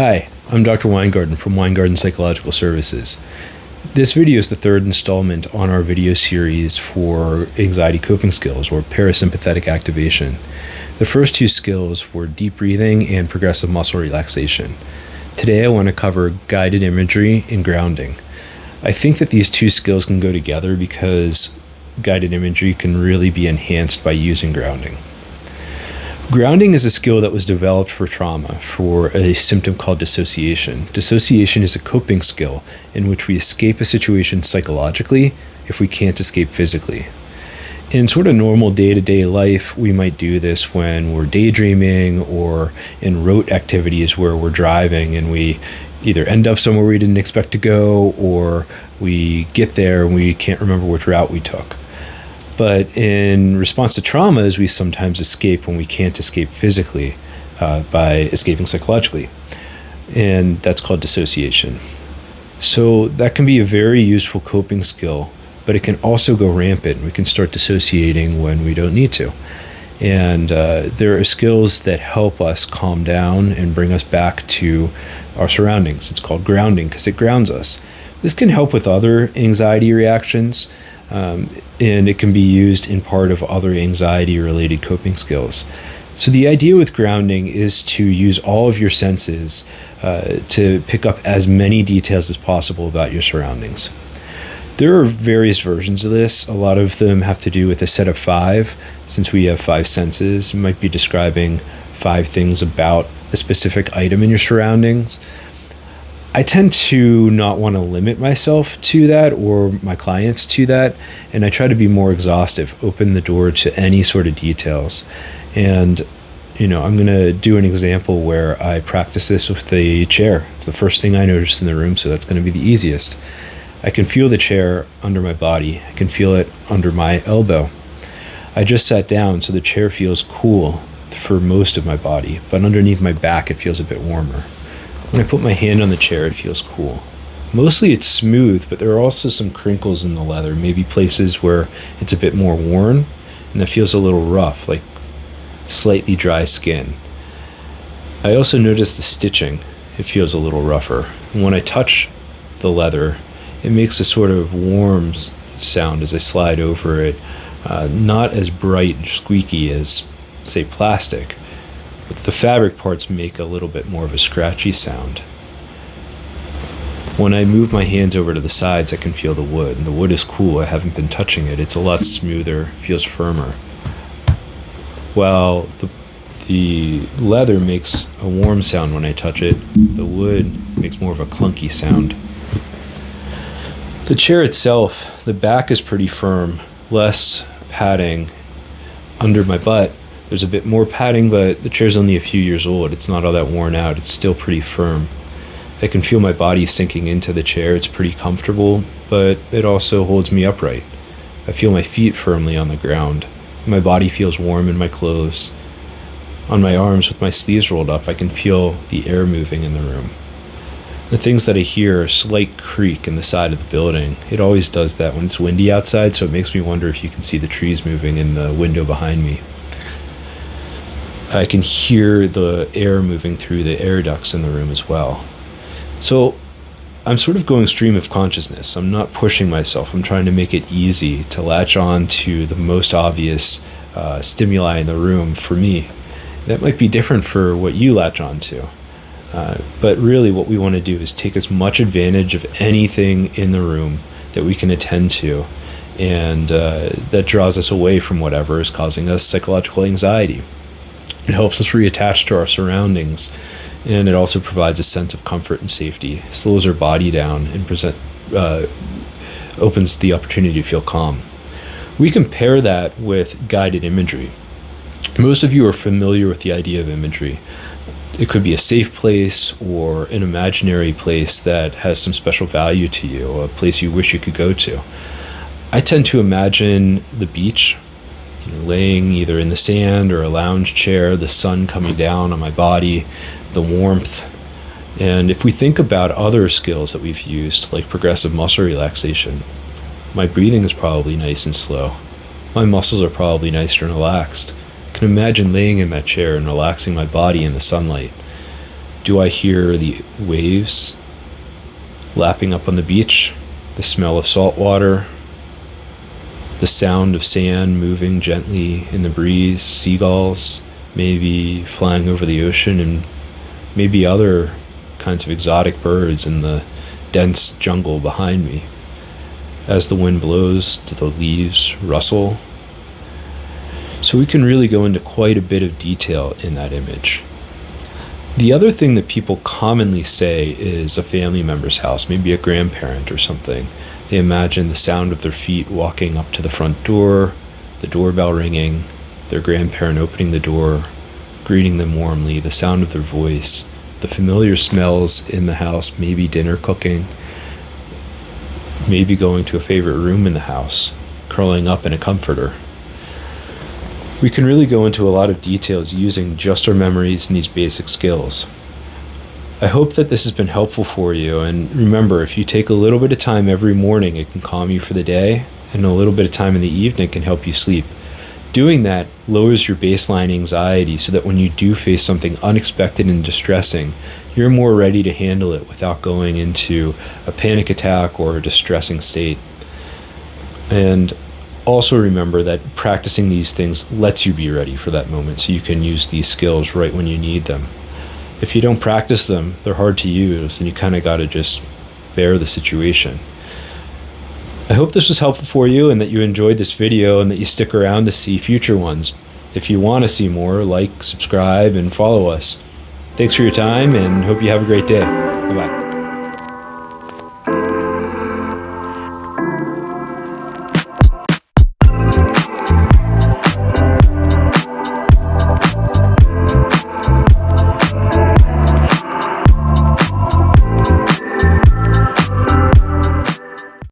Hi, I'm Dr. Weingarden from Weingarden Psychological Services. This video is the third installment on our video series for anxiety coping skills, or parasympathetic activation. The first two skills were deep breathing and progressive muscle relaxation. Today I want to cover guided imagery and grounding. I think that these two skills can go together because guided imagery can really be enhanced by using grounding. Grounding is a skill that was developed for trauma, for a symptom called dissociation. Dissociation is a coping skill in which we escape a situation psychologically if we can't escape physically. In sort of normal day-to-day life, we might do this when we're daydreaming or in rote activities where we're driving and we either end up somewhere we didn't expect to go, or we get there and we can't remember which route we took. But in response to traumas, we sometimes escape when we can't escape physically by escaping psychologically. And that's called dissociation. So that can be a very useful coping skill, but it can also go rampant. We can start dissociating when we don't need to. And there are skills that help us calm down and bring us back to our surroundings. It's called grounding because it grounds us. This can help with other anxiety reactions. And it can be used in part of other anxiety-related coping skills. So the idea with grounding is to use all of your senses to pick up as many details as possible about your surroundings. There are various versions of this. A lot of them have to do with a set of 5. Since we have 5 senses, you might be describing 5 things about a specific item in your surroundings. I tend to not want to limit myself to that or my clients to that, and I try to be more exhaustive, open the door to any sort of details. And, I'm going to do an example where I practice this with the chair. It's the first thing I noticed in the room, so that's going to be the easiest. I can feel the chair under my body. I can feel it under my elbow. I just sat down, so the chair feels cool for most of my body, but underneath my back, it feels a bit warmer. When I put my hand on the chair, it feels cool. Mostly it's smooth, but there are also some crinkles in the leather, maybe places where it's a bit more worn, and that feels a little rough, like slightly dry skin. I also notice the stitching. It feels a little rougher. And when I touch the leather, it makes a sort of warm sound as I slide over it, not as bright and squeaky as, say, plastic. But the fabric parts make a little bit more of a scratchy sound. When I move my hands over to the sides, I can feel the wood. And the wood is cool. I haven't been touching it. It's a lot smoother, feels firmer. While the leather makes a warm sound when I touch it, the wood makes more of a clunky sound. The chair itself, the back is pretty firm, less padding. Under my butt, there's a bit more padding, but the chair's only a few years old. It's not all that worn out. It's still pretty firm. I can feel my body sinking into the chair. It's pretty comfortable, but it also holds me upright. I feel my feet firmly on the ground. My body feels warm in my clothes. On my arms with my sleeves rolled up, I can feel the air moving in the room. The things that I hear are a slight creak in the side of the building. It always does that when it's windy outside, so it makes me wonder if you can see the trees moving in the window behind me. I can hear the air moving through the air ducts in the room as well. So I'm sort of going stream of consciousness. I'm not pushing myself. I'm trying to make it easy to latch on to the most obvious stimuli in the room for me. That might be different for what you latch on to. But really what we want to do is take as much advantage of anything in the room that we can attend to, and that draws us away from whatever is causing us psychological anxiety. It helps us reattach to our surroundings, and it also provides a sense of comfort and safety, slows our body down, and opens the opportunity to feel calm. We can pair that with guided imagery. Most of you are familiar with the idea of imagery. It could be a safe place or an imaginary place that has some special value to you, a place you wish you could go to. I tend to imagine the beach, laying either in the sand or a lounge chair, the sun coming down on my body, the warmth. And if we think about other skills that we've used, like progressive muscle relaxation, my breathing is probably nice and slow. My muscles are probably nice and relaxed. I can imagine laying in that chair and relaxing my body in the sunlight. Do I hear the waves lapping up on the beach, the smell of salt water, the sound of sand moving gently in the breeze, seagulls maybe flying over the ocean, and maybe other kinds of exotic birds in the dense jungle behind me? As the wind blows, do the leaves rustle? So we can really go into quite a bit of detail in that image. The other thing that people commonly say is a family member's house, maybe a grandparent or something. They imagine the sound of their feet walking up to the front door, the doorbell ringing, their grandparent opening the door, greeting them warmly, the sound of their voice, the familiar smells in the house, maybe dinner cooking, maybe going to a favorite room in the house, curling up in a comforter. We can really go into a lot of details using just our memories and these basic skills. I hope that this has been helpful for you, and remember, if you take a little bit of time every morning, it can calm you for the day, and a little bit of time in the evening can help you sleep. Doing that lowers your baseline anxiety so that when you do face something unexpected and distressing, you're more ready to handle it without going into a panic attack or a distressing state. And also remember that practicing these things lets you be ready for that moment so you can use these skills right when you need them. If you don't practice them, they're hard to use, and you kind of got to just bear the situation. I hope this was helpful for you and that you enjoyed this video and that you stick around to see future ones. If you want to see more, like, subscribe, and follow us. Thanks for your time, and hope you have a great day. Bye-bye.